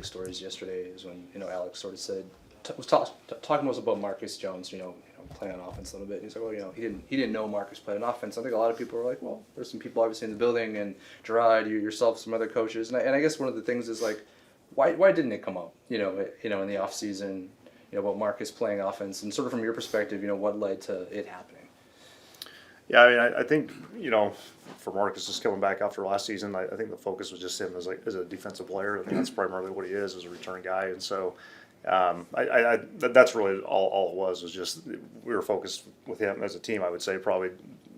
stories yesterday is when Alex sort of said talking to us about Marcus Jones, playing on offense a little bit. He's like, well, he didn't know Marcus played on offense. I think a lot of people were like, well, there's some people obviously in the building, and Gerard, yourself, some other coaches, and I guess one of the things is like, why didn't it come up, in the off season, about Marcus playing offense, and sort of from your perspective, what led to it happening? Yeah, I mean, I think, for Marcus just coming back after last season, I think the focus was just him as a defensive player. I think that's primarily what he is, as a return guy. And so that's really all it was just we were focused with him as a team, I would say, probably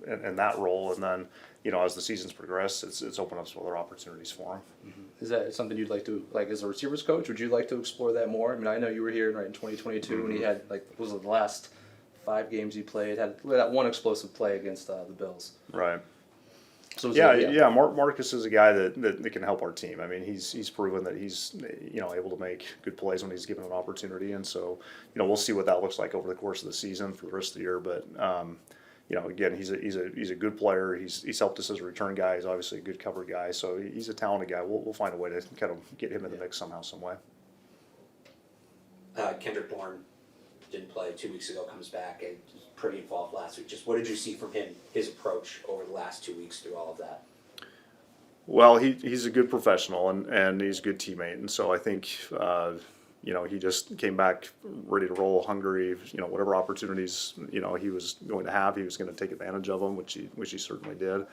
in that role. And then, as the season's progressed, it's opened up some other opportunities for him. Mm-hmm. Is that something you'd like to, as a receivers coach, would you like to explore that more? I mean, I know you were here in 2022 mm-hmm. when he had, was it the last 5 games he played, had that one explosive play against the Bills. Right. So Marcus is a guy that can help our team. I mean, he's proven that he's able to make good plays when he's given an opportunity, and so we'll see what that looks like over the course of the season for the rest of the year. But again, he's a good player. He's helped us as a return guy. He's obviously a good cover guy, so he's a talented guy. We'll find a way to kind of get him in the mix somehow, some way. Kendrick Bourne didn't play 2 weeks ago, comes back and was pretty involved last week. Just what did you see from him, his approach over the last 2 weeks through all of that? Well, he's a good professional and he's a good teammate, and so I think he just came back ready to roll, hungry. Whatever opportunities he was going to have, he was going to take advantage of them, which he certainly did.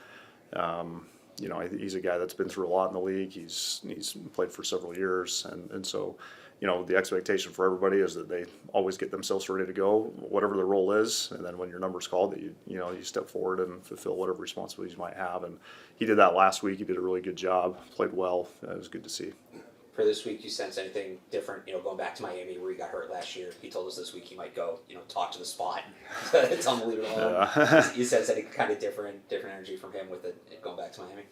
He's a guy that's been through a lot in the league. He's played for several years, and so. The expectation for everybody is that they always get themselves ready to go, whatever their role is, and then when your number's called, that you step forward and fulfill whatever responsibilities you might have. And he did that last week. He did a really good job, played well. It was good to see. For this week, do you sense anything different? Going back to Miami where he got hurt last year, he told us this week he might go, talk to the spot. It's unbelievable. Yeah. You sense any kind of different energy from him with it going back to Miami?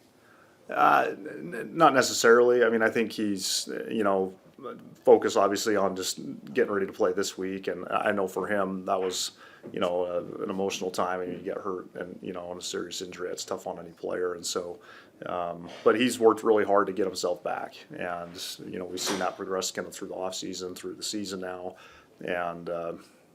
Not necessarily. I mean, I think he's focus obviously on just getting ready to play this week, and I know for him that was an emotional time, and you get hurt and on a serious injury, it's tough on any player, and so but he's worked really hard to get himself back, and we've seen that progress kind of through the off season, through the season now, and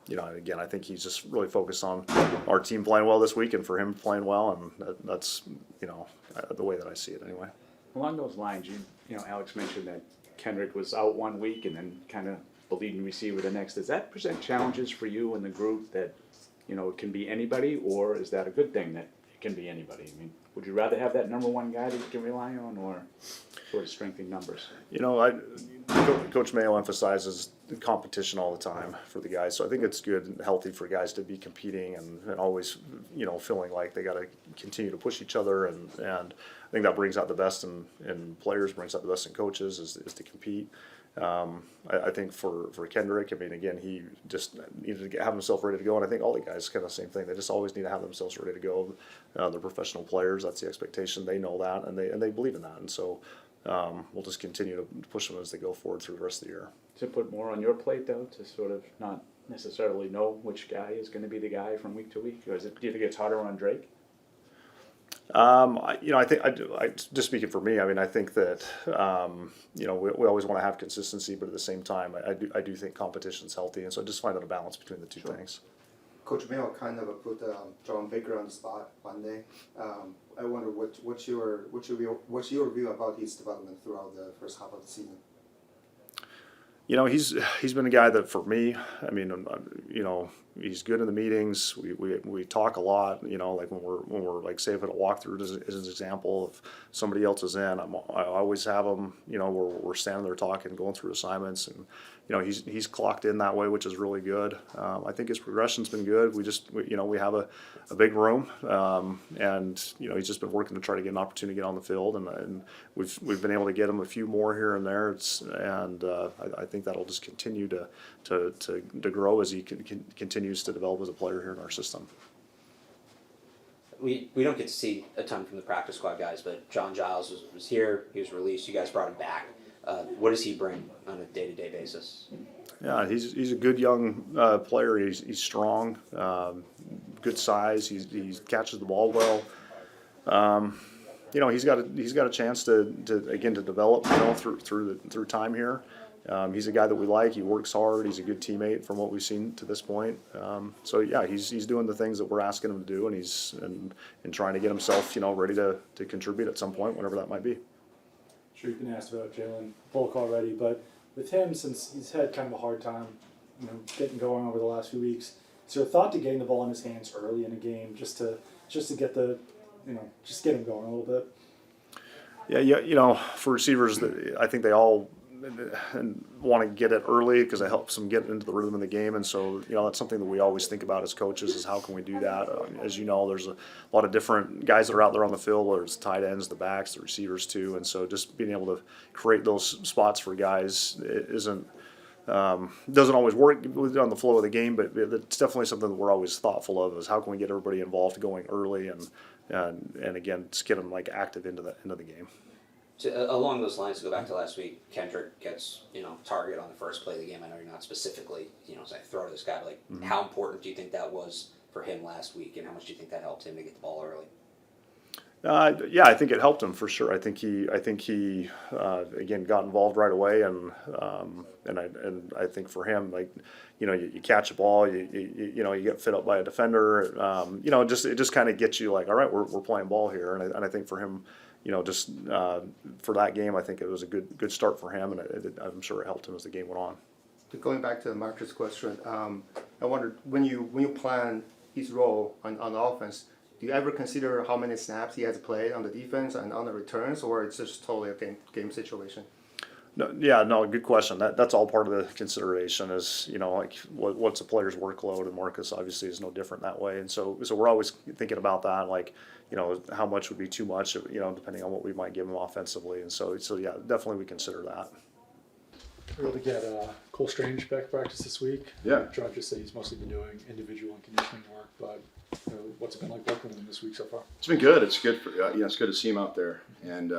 again, I think he's just really focused on our team playing well this week and for him playing well, and that's the way that I see it anyway. Along those lines, Alex mentioned that Kendrick was out 1 week and then kind of the leading receiver the next. Does that present challenges for you and the group that, it can be anybody, or is that a good thing that it can be anybody? I mean, would you rather have that number one guy that you can rely on, or sort of strengthening numbers? Coach Mayo emphasizes competition all the time for the guys, so I think it's good and healthy for guys to be competing and always, feeling like they got to continue to push each other, and I think that brings out the best in players, brings out the best in coaches is to compete. I think for Kendrick, I mean, again, he just needed to have himself ready to go, and I think all the guys kind of the same thing. They just always need to have themselves ready to go. They're professional players. That's the expectation. They know that, and they believe in that, and so we'll just continue to push them as they go forward through the rest of the year. To put more on your plate, though, to sort of not necessarily know which guy is going to be the guy from week to week, or do you think it's harder on Drake? I think just speaking for me, I mean, I think that we always want to have consistency, but at the same time, I do think competition's healthy, and so just finding a balance between the two things. Coach Mayo kind of put John Baker on the spot Monday. I wonder what's your view about his development throughout the first half of the season? He's been a guy that for me, I mean, he's good in the meetings. We talk a lot. Like when we're like say if at a walkthrough as an example, if somebody else is in, I always have him. We're standing there talking, going through assignments, and he's clocked in that way, which is really good. I think his progression's been good. We have a big room, and he's just been working to try to get an opportunity to get on the field, and we've been able to get him a few more here and there. I think that'll just continue to grow as he continues to develop as a player here in our system. We don't get to see a ton from the practice squad guys, but John Giles was here. He was released. You guys brought him back. What does he bring on a day-to-day basis? Yeah, he's a good young player. He's strong, good size. He catches the ball well. he's got a chance to develop, through time here. He's a guy that we like. He works hard. He's a good teammate from what we've seen to this point. So yeah, he's doing the things that we're asking him to do, and he's trying to get himself, ready to contribute at some point, whenever that might be. Sure, you've been asked about Jalen Bullock already, but with him, since he's had kind of a hard time, getting going over the last few weeks, is there a thought to getting the ball in his hands early in a game, just to get the, just get him going a little bit? Yeah, for receivers, I think they all want to get it early because it helps them get into the rhythm of the game, and so that's something that we always think about as coaches, is how can we do that. As you know, there's a lot of different guys that are out there on the field. There's tight ends, the backs, the receivers too, and so just being able to create those spots for guys doesn't always work on the flow of the game, but it's definitely something that we're always thoughtful of, is how can we get everybody involved going early and again just get them active into the game. Along those lines, to go back to last week, Kendrick gets target on the first play of the game. I know you're not specifically saying throw to this guy, but how important do you think that was for him last week, and how much do you think that helped him to get the ball early? Yeah, I think it helped him for sure. I think he again got involved right away, and I think for him, you catch a ball, you get fit up by a defender, it just kind of gets you all right, we're playing ball here, and I think for him, for that game, I think it was a good start for him, and I'm sure it helped him as the game went on. Going back to Marcus' question, I wondered when you plan his role on the offense, do you ever consider how many snaps he has played on the defense and on the returns, or it's just totally a game situation? No, good question. That's all part of the consideration, is what's a player's workload, and Marcus obviously is no different that way, and so we're always thinking about that, how much would be too much, depending on what we might give him offensively, and so yeah, definitely we consider that. We're able to get Cole Strange back to practice this week. Yeah. John just said he's mostly been doing individual and conditioning work, but what's it been like working with him this week so far? It's been good. It's good for it's good to see him out there, and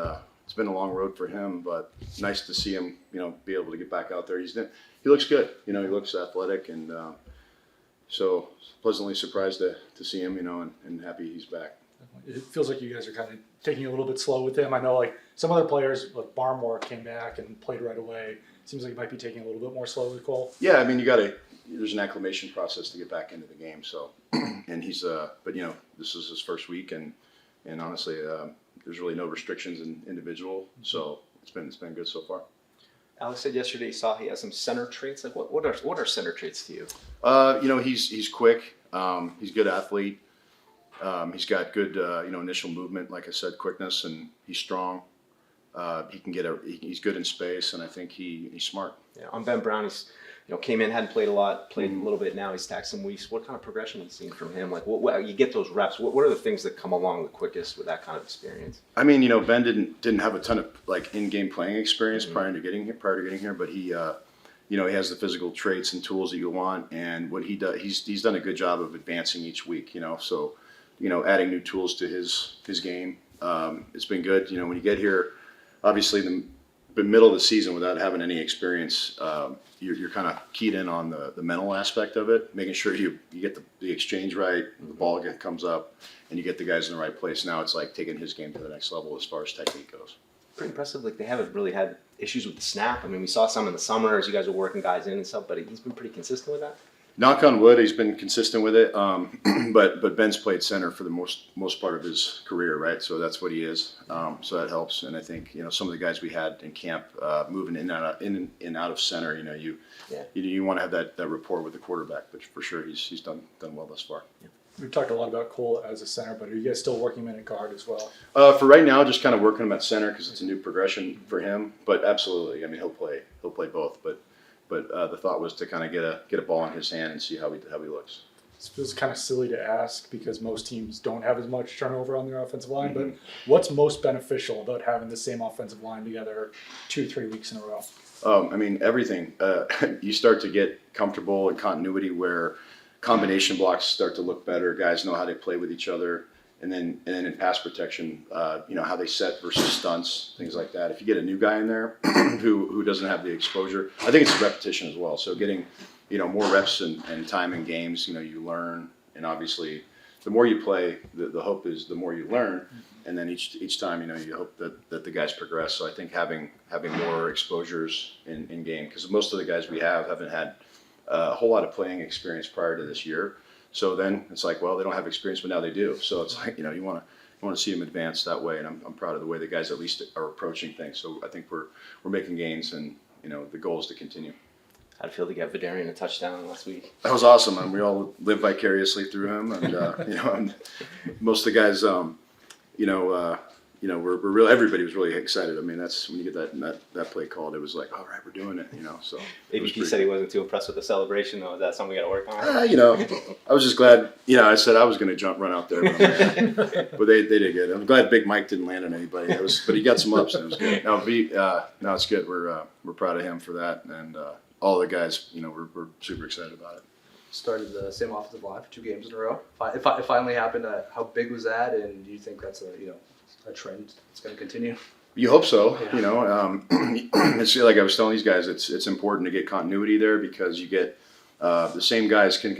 it's been a long road for him, but nice to see him be able to get back out there. He looks good. He looks athletic, and so pleasantly surprised to see him. And happy he's back. It feels like you guys are kind of taking it a little bit slow with him. I know some other players, like Barmore, came back and played right away. Seems like you might be taking a little bit more slow with Cole. Yeah, I mean there's an acclimation process to get back into the game. So, and he's but this is his first week, and honestly, there's really no restrictions in individual. So it's been good so far. Alex said yesterday he saw he has some center traits. What are center traits to you? He's quick. He's a good athlete. He's got good initial movement, like I said, quickness, and he's strong. He can he's good in space, and I think he's smart. Yeah, on Ben Brown, he's came in, hadn't played a lot, played a little bit now. He's tacked some weeks. What kind of progression have you seen from him? What you get those reps? What are the things that come along the quickest with that kind of experience? I mean, Ben didn't have a ton of in-game playing experience prior to getting here, but he he has the physical traits and tools that you want, and what he does, he's done a good job of advancing each week. So adding new tools to his game. It's been good. When you get here, obviously the middle of the season without having any experience, you're kind of keyed in on the mental aspect of it, making sure you get the exchange right, the ball comes up, and you get the guys in the right place. Now it's like taking his game to the next level as far as technique goes. Pretty impressive. They haven't really had issues with the snap. I mean, we saw some in the summer as you guys were working guys in and stuff, but he's been pretty consistent with that. Knock on wood, he's been consistent with it. But Ben's played center for the most part of his career, right? So that's what he is. So that helps. And I think some of the guys we had in camp moving in and out of center, you want to have that rapport with the quarterback. But for sure, he's done well thus far. Yeah. We've talked a lot about Cole as a center, but are you guys still working him in guard as well? For right now, just kind of working him at center because it's a new progression for him. But absolutely, I mean he'll play both. But the thought was to kind of get a ball in his hand and see how he looks. This feels kind of silly to ask because most teams don't have as much turnover on their offensive line. But what's most beneficial about having the same offensive line together 2-3 weeks in a row? I mean everything. You start to get comfortable in continuity where combination blocks start to look better. Guys know how they play with each other, and then in pass protection, how they set versus stunts, things like that. If you get a new guy in there who doesn't have the exposure, I think it's repetition as well. So getting more reps and time in games, you learn, and obviously the more you play, the hope is the more you learn. and then each time, you hope that the guys progress. So I think having more exposures in game, because most of the guys we haven't had a whole lot of playing experience prior to this year. So then it's like, well, they don't have experience, but now they do. So it's like, you want to see them advance that way, and I'm proud of the way the guys at least are approaching things. So I think we're making gains, and the goal is to continue. How'd it feel to get Vidarian a touchdown last week? That was awesome, and we all live vicariously through him. And and most of the guys, we're really, everybody was really excited. I mean, that's when you get that play called. It was like, all right, we're doing it. So it was AVP said he wasn't too impressed with the celebration, though. Is that something we got to work on? I was just glad. I said I was going to run out there, but they did good. I'm glad Big Mike didn't land on anybody. But he got some ups, and it was good. Now it's good. We're proud of him for that, and all the guys, we're super excited about it. Started the same offensive line for 2 games in a row. It finally happened. How big was that? And do you think that's a trend that's going to continue? You hope so. It's like I was telling these guys, it's important to get continuity there, because you get the same guys can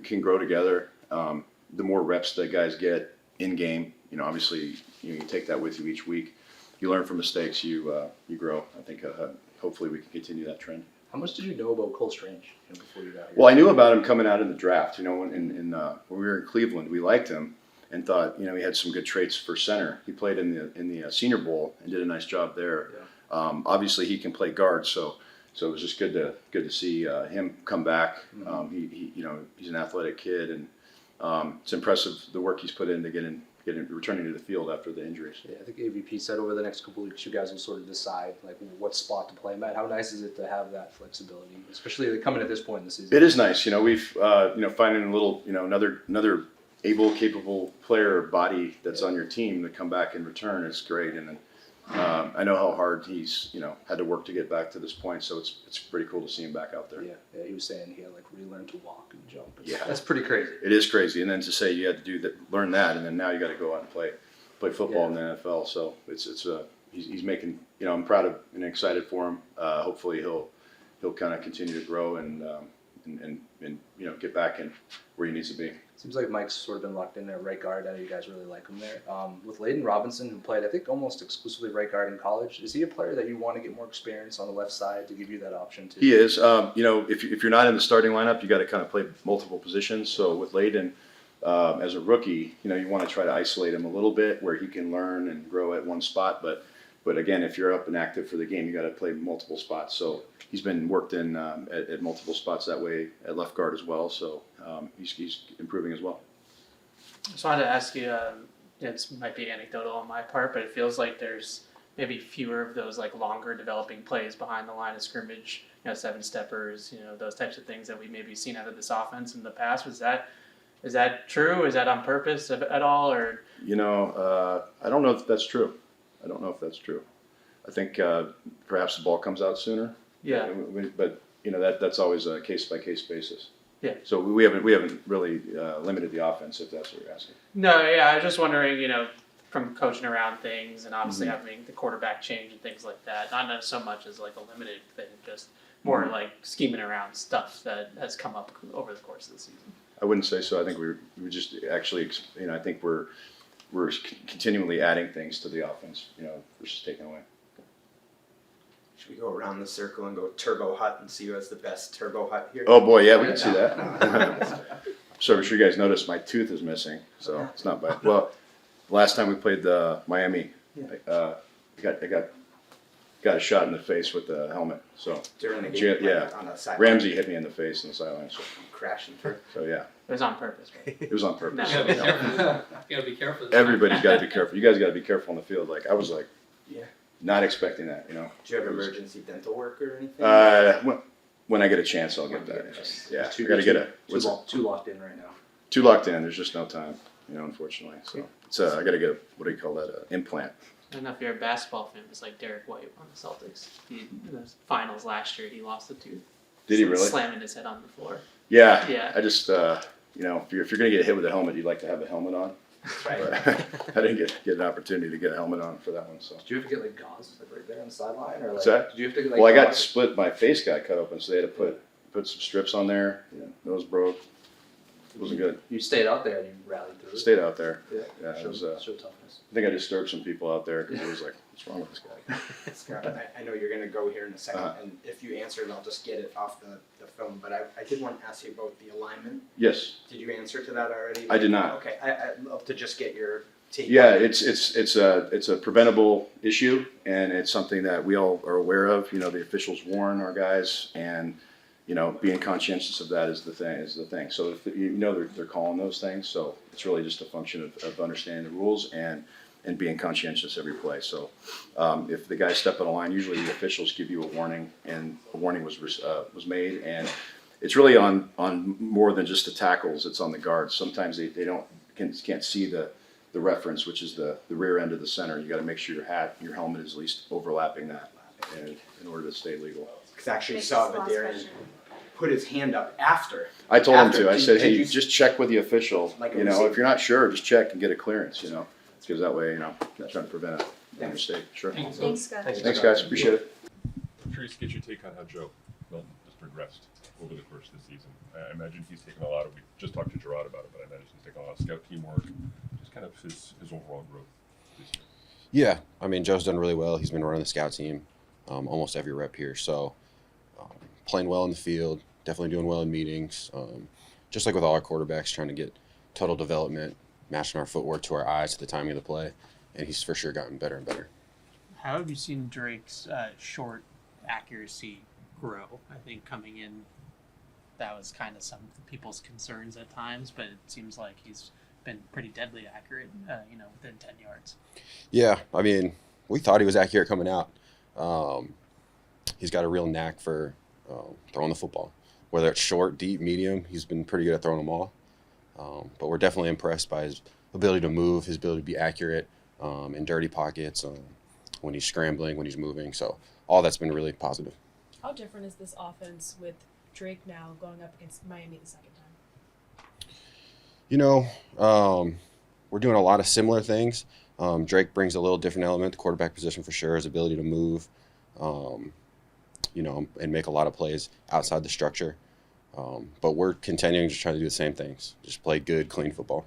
can grow together. The more reps that guys get in game, obviously you take that with you each week. You learn from mistakes. You grow. I think hopefully we can continue that trend. How much did you know about Cole Strange before you got here? Well, I knew about him coming out in the draft. When we were in Cleveland, we liked him and thought he had some good traits for center. He played in the Senior Bowl and did a nice job there. Yeah. Obviously, he can play guard, so it was just good to see him come back. Mm-hmm. He's an athletic kid, and it's impressive the work he's put in to get returning to the field after the injuries. Yeah, I think AVP said over the next couple of weeks, you guys will sort of decide what spot to play him at. How nice is it to have that flexibility, especially coming at this point in the season? It is nice. We've finding a little another able, capable player body that's on your team to come back and return is great. And I know how hard he's had to work to get back to this point, so it's pretty cool to see him back out there. Yeah, he was saying he had relearned to walk and jump. Yeah, that's pretty crazy. It is crazy, and then to say you had to do that, learn that, and then now you got to go out and play football in the NFL. So he's making. I'm proud of and excited for him. Hopefully he'll kind of continue to grow and get back in where he needs to be. Seems like Mike's sort of been locked in there, right guard. I know you guys really like him there. With Layden Robinson, who played, I think, almost exclusively right guard in college, is he a player that you want to get more experience on the left side to give you that option too? He is. If you're not in the starting lineup, you got to kind of play multiple positions. So with Layden, as a rookie, you want to try to isolate him a little bit where he can learn and grow at one spot. But again, if you're up and active for the game, you got to play multiple spots. So he's been worked in at multiple spots that way at left guard as well. So he's improving as well. I just wanted to ask you, this might be anecdotal on my part, but it feels like there's maybe fewer of those longer developing plays behind the line of scrimmage, 7-steppers, those types of things that we maybe seen out of this offense in the past. Is that true? Is that on purpose at all, or? I don't know if that's true. I think perhaps the ball comes out sooner. Yeah. But that's always a case by case basis. Yeah. So we haven't really limited the offense, if that's what you're asking. No, yeah, I was just wondering, from coaching around things and obviously having the quarterback change and things like that. Not so much as a limited thing, just more scheming around stuff that has come up over the course of the season. I wouldn't say so. I think we just actually, I think we're continually adding things to the offense, versus taking away. Should we go around the circle and go Turbo Hut and see who has the best Turbo Hut here? Oh boy, yeah, we can see that. So I'm sure you guys noticed my tooth is missing, so it's not bad. Well, last time we played the Miami, I got a shot in the face with the helmet. So during the game, yeah, on the sideline. Ramsey hit me in the face on the sideline. So crashing through. So yeah, It was on purpose, right? it was on purpose. No. You gotta be careful. You gotta be careful. Everybody's got to be careful. You guys got to be careful on the field. I was Yeah. not expecting that. Do you have emergency dental work or anything? When I get a chance, I'll get that. Yeah, I got to get Too locked in right now. too locked in. There's just no time, unfortunately. So it's I got to get what do you call that? Implant. I don't know if you're a basketball fan, it's like Derek White on the Celtics. In the finals last year, he lost a tooth. Did he really? Slamming his head on the floor. Yeah. Yeah. I just if you're gonna get hit with a helmet, you'd like to have a helmet on. Right. But I didn't get an opportunity to get a helmet on for that one. So. Did you have to get gauze right there on the sideline, or What's that? Did you have to get Well, I got gauze? split. My face got cut open, so they had to put some strips on there. Nose broke. wasn't good. You stayed out there and you rallied through it. Stayed out there. Yeah. Yeah, it was, Show toughness. I think I disturbed some people out there because it was like, what's wrong with this guy? Scott, I know you're gonna go here in a second, Uh-huh. and if you answer it, I'll just get it off the film, but I did want to ask you about the alignment. Yes. Did you answer to that already? I did not. Okay, I'd love to just get your take. Yeah, on it. it's a preventable issue, and it's something that we all are aware of. You know, the officials warn our guys, and you know, being conscientious of that is the thing. So if you know they're calling those things, so it's really just a function of understanding the rules and being conscientious every play. So if the guys step on a line, usually the officials give you a warning, and a warning was made, and it's really on more than just the tackles. It's on the guards. Sometimes they can't see the reference, which is the rear end of the center. You got to make sure your helmet is at least overlapping that in order to stay legal. Because I actually saw Vidarian put his hand up after. I told him After, to. I did- said, did hey, you- just check with the official. Like a You know, receiver. if you're not sure, just check and get a clearance. You know, because that way, you know, not trying to prevent a mistake. Sure. Thanks, Scott. Thanks, guys. Appreciate it. I'm curious to get your take on how Joe Milton has progressed over the course of the season. I imagine he's taken a lot of, we just talked to Gerard about it, but I imagine he's taken a lot of scout teamwork, just kind of his overall growth this year. Yeah, I mean, Joe's done really well. He's been running the scout team almost every rep here. So playing well in the field, definitely doing well in meetings. Just like with all our quarterbacks, trying to get total development, matching our footwork to our eyes at the timing of the play. And he's for sure gotten better and better. How have you seen Drake's short accuracy grow? I think coming in, that was kind of some people's concerns at times, but it seems like he's been pretty deadly accurate, within 10 yards. Yeah, I mean, we thought he was accurate coming out. He's got a real knack for throwing the football. Whether it's short, deep, medium, he's been pretty good at throwing them all. But we're definitely impressed by his ability to move, his ability to be accurate in dirty pockets, when he's scrambling, when he's moving. So all that's been really positive. How different is this offense with Drake now going up against Miami the second time? You know, we're doing a lot of similar things. Drake brings a little different element, the quarterback position for sure, his ability to move, and make a lot of plays outside the structure. But we're continuing to try to do the same things, just play good, clean football.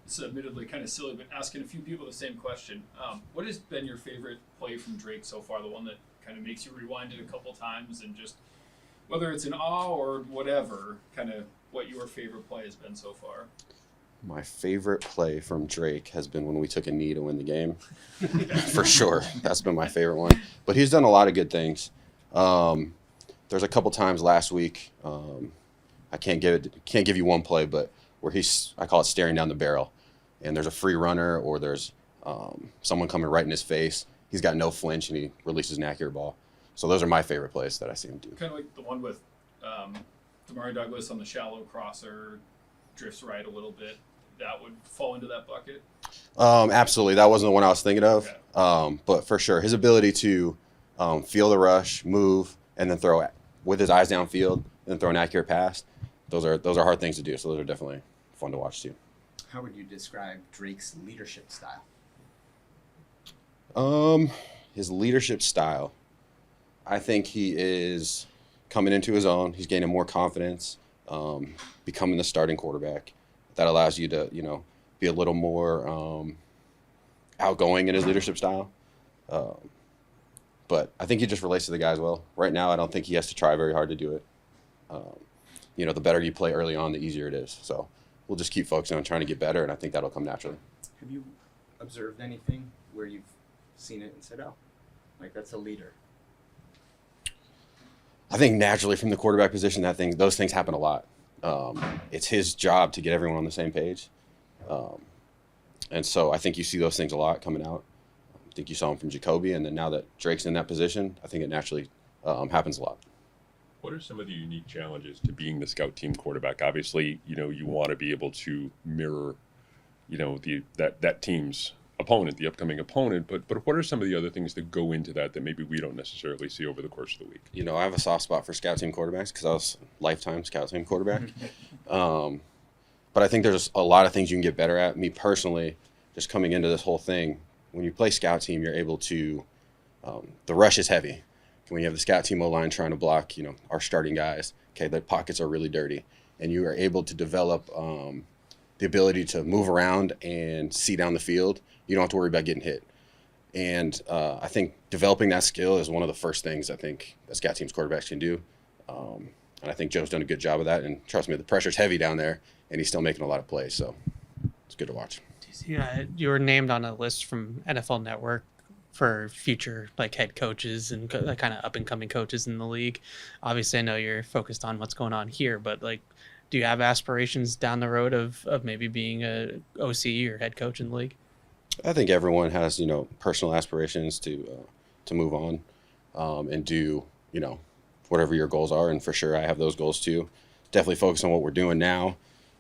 It's admittedly kind of silly, but asking a few people the same question. What has been your favorite play from Drake so far? The one that kind of makes you rewind it a couple times and just, whether it's an awe or whatever, kind of what your favorite play has been so far? My favorite play from Drake has been when we took a knee to win the game. For sure. That's been my favorite one. But he's done a lot of good things. There's a couple times last week, I can't give you one play, but where I call it staring down the barrel. And there's a free runner or there's someone coming right in his face. He's got no flinch and he releases an accurate ball. So those are my favorite plays that I see him do. Kind of like the one with Damari Douglas on the shallow crosser, drifts right a little bit. That would fall into that bucket? Absolutely. That wasn't the one I was thinking of. Okay. But for sure, his ability to feel the rush, move, and then throw with his eyes downfield and throw an accurate pass, those are hard things to do. So those are definitely fun to watch too. How would you describe Drake's leadership style? His leadership style, I think he is coming into his own. He's gaining more confidence, becoming the starting quarterback. That allows you to, be a little more outgoing in his leadership style. But I think he just relates to the guys well. Right now, I don't think he has to try very hard to do it. The better you play early on, the easier it is. So we'll just keep focusing on trying to get better, and I think that'll come naturally. Have you observed anything where you've seen it and said, oh, like that's a leader? I think naturally from the quarterback position, those things happen a lot. It's his job to get everyone on the same page. And so I think you see those things a lot coming out. I think you saw them from Jacoby, and then now that Drake's in that position, I think it naturally happens a lot. What are some of the unique challenges to being the scout team quarterback? Obviously, you want to be able to mirror, that team's opponent, the upcoming opponent. But what are some of the other things that go into that maybe we don't necessarily see over the course of the week? I have a soft spot for scout team quarterbacks because I was a lifetime scout team quarterback. But I think there's a lot of things you can get better at. Me personally, just coming into this whole thing, when you play scout team, you're able to, the rush is heavy. When you have the scout team O-line trying to block, our starting guys, okay, the pockets are really dirty. and you are able to develop the ability to move around and see down the field, you don't have to worry about getting hit. And I think developing that skill is one of the first things I think that scout teams quarterbacks can do. And I think Joe's done a good job of that. And trust me, the pressure's heavy down there, and he's still making a lot of plays. So it's good to watch. Yeah, you were named on a list from NFL Network for future like head coaches and kind of up and coming coaches in the league. Obviously, I know you're focused on what's going on here, but like, do you have aspirations down the road of maybe being a OC or head coach in the league? I think everyone has, personal aspirations to move on and do, whatever your goals are. And for sure, I have those goals too. Definitely focus on what we're doing now.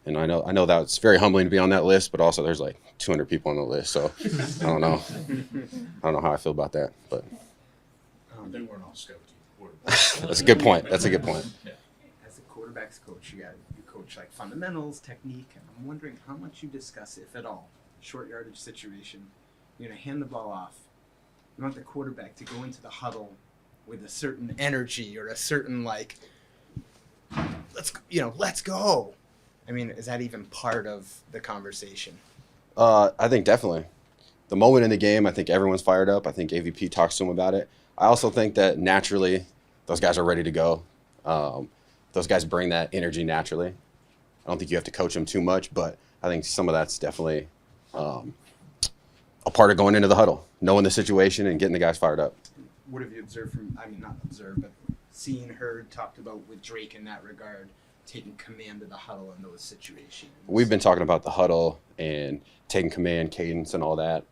And I know that it's very humbling to be on that list, but also there's like 200 people on the list. So I don't know. I don't know how I feel about that, but They weren't all scout team quarterbacks. that's a good point. That's a good point. As a quarterbacks coach, you coach like fundamentals, technique. And I'm wondering how much you discuss, if at all, short yardage situation. You're gonna hand the ball off. You want the quarterback to go into the huddle with a certain energy or a certain let's go. I mean, is that even part of the conversation? I think definitely. The moment in the game, I think everyone's fired up. I think AVP talks to them about it. I also think that naturally, those guys are ready to go. Those guys bring that energy naturally. I don't think you have to coach them too much, but I think some of that's definitely a part of going into the huddle, knowing the situation and getting the guys fired up. What have you observed not observed, but seen, heard, talked about with Drake in that regard, taking command of the huddle in those situations? We've been talking about the huddle and taking command, cadence, and all that.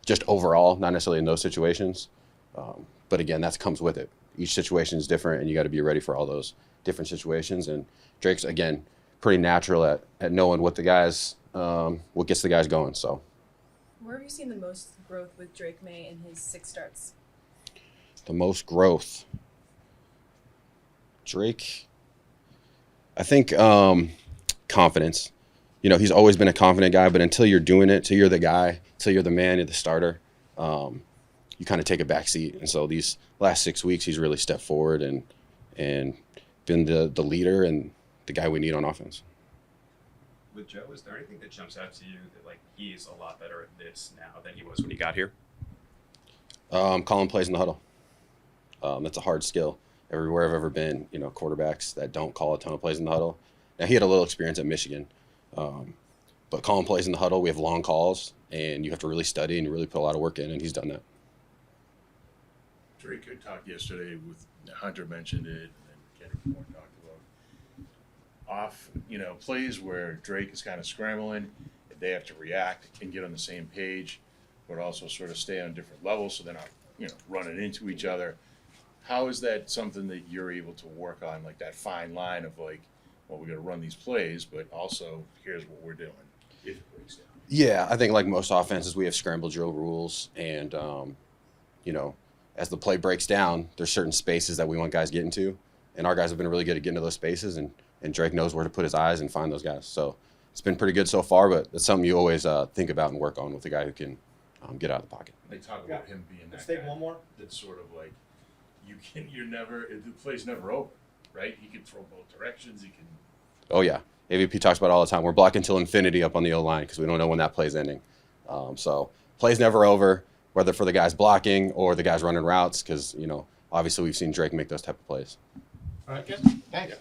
Just overall, not necessarily in those situations. But again, that comes with it. Each situation is different, and you got to be ready for all those different situations. And Drake's, again, pretty natural at knowing what what gets the guys going. So, where have you seen the most growth with Drake May in his 6 starts? the most growth. Drake, I think confidence. He's always been a confident guy, but until you're doing it, till you're the guy, till you're the man, you're the starter, you kind of take a back seat. And so these last 6 weeks, he's really stepped forward and been the leader and the guy we need on offense. With Joe, is there anything that jumps out to you that he's a lot better at this now than he was when he got here? Calling plays in the huddle. That's a hard skill. Everywhere I've ever been, quarterbacks that don't call a ton of plays in the huddle. Now, he had a little experience at Michigan. But calling plays in the huddle, we have long calls, and you have to really study and you really put a lot of work in, and he's done that. Drake talked yesterday with Hunter mentioned it, and then Kendrick Moore talked about plays where Drake is kind of scrambling, they have to react and get on the same page, but also sort of stay on different levels so they're not, running into each other. How is that something that you're able to work on, like that fine line of we're going to run these plays, but also here's what we're doing if it breaks down? Yeah, I think like most offenses, we have scramble drill rules, and as the play breaks down, there's certain spaces that we want guys getting to, and our guys have been really good at getting to those spaces, and Drake knows where to put his eyes and find those guys. So it's been pretty good so far, but it's something you always think about and work on with a guy who can get out of the pocket. They talk about him being that Let's take guy one more. that's sort of like the play's never over, right? He can throw both directions. He can. Oh yeah, AVP talks about it all the time. We're blocking till infinity up on the O-line because we don't know when that play's ending. So play's never over, whether for the guys blocking or the guys running routes, because obviously we've seen Drake make those type of plays. All right, good. Thanks.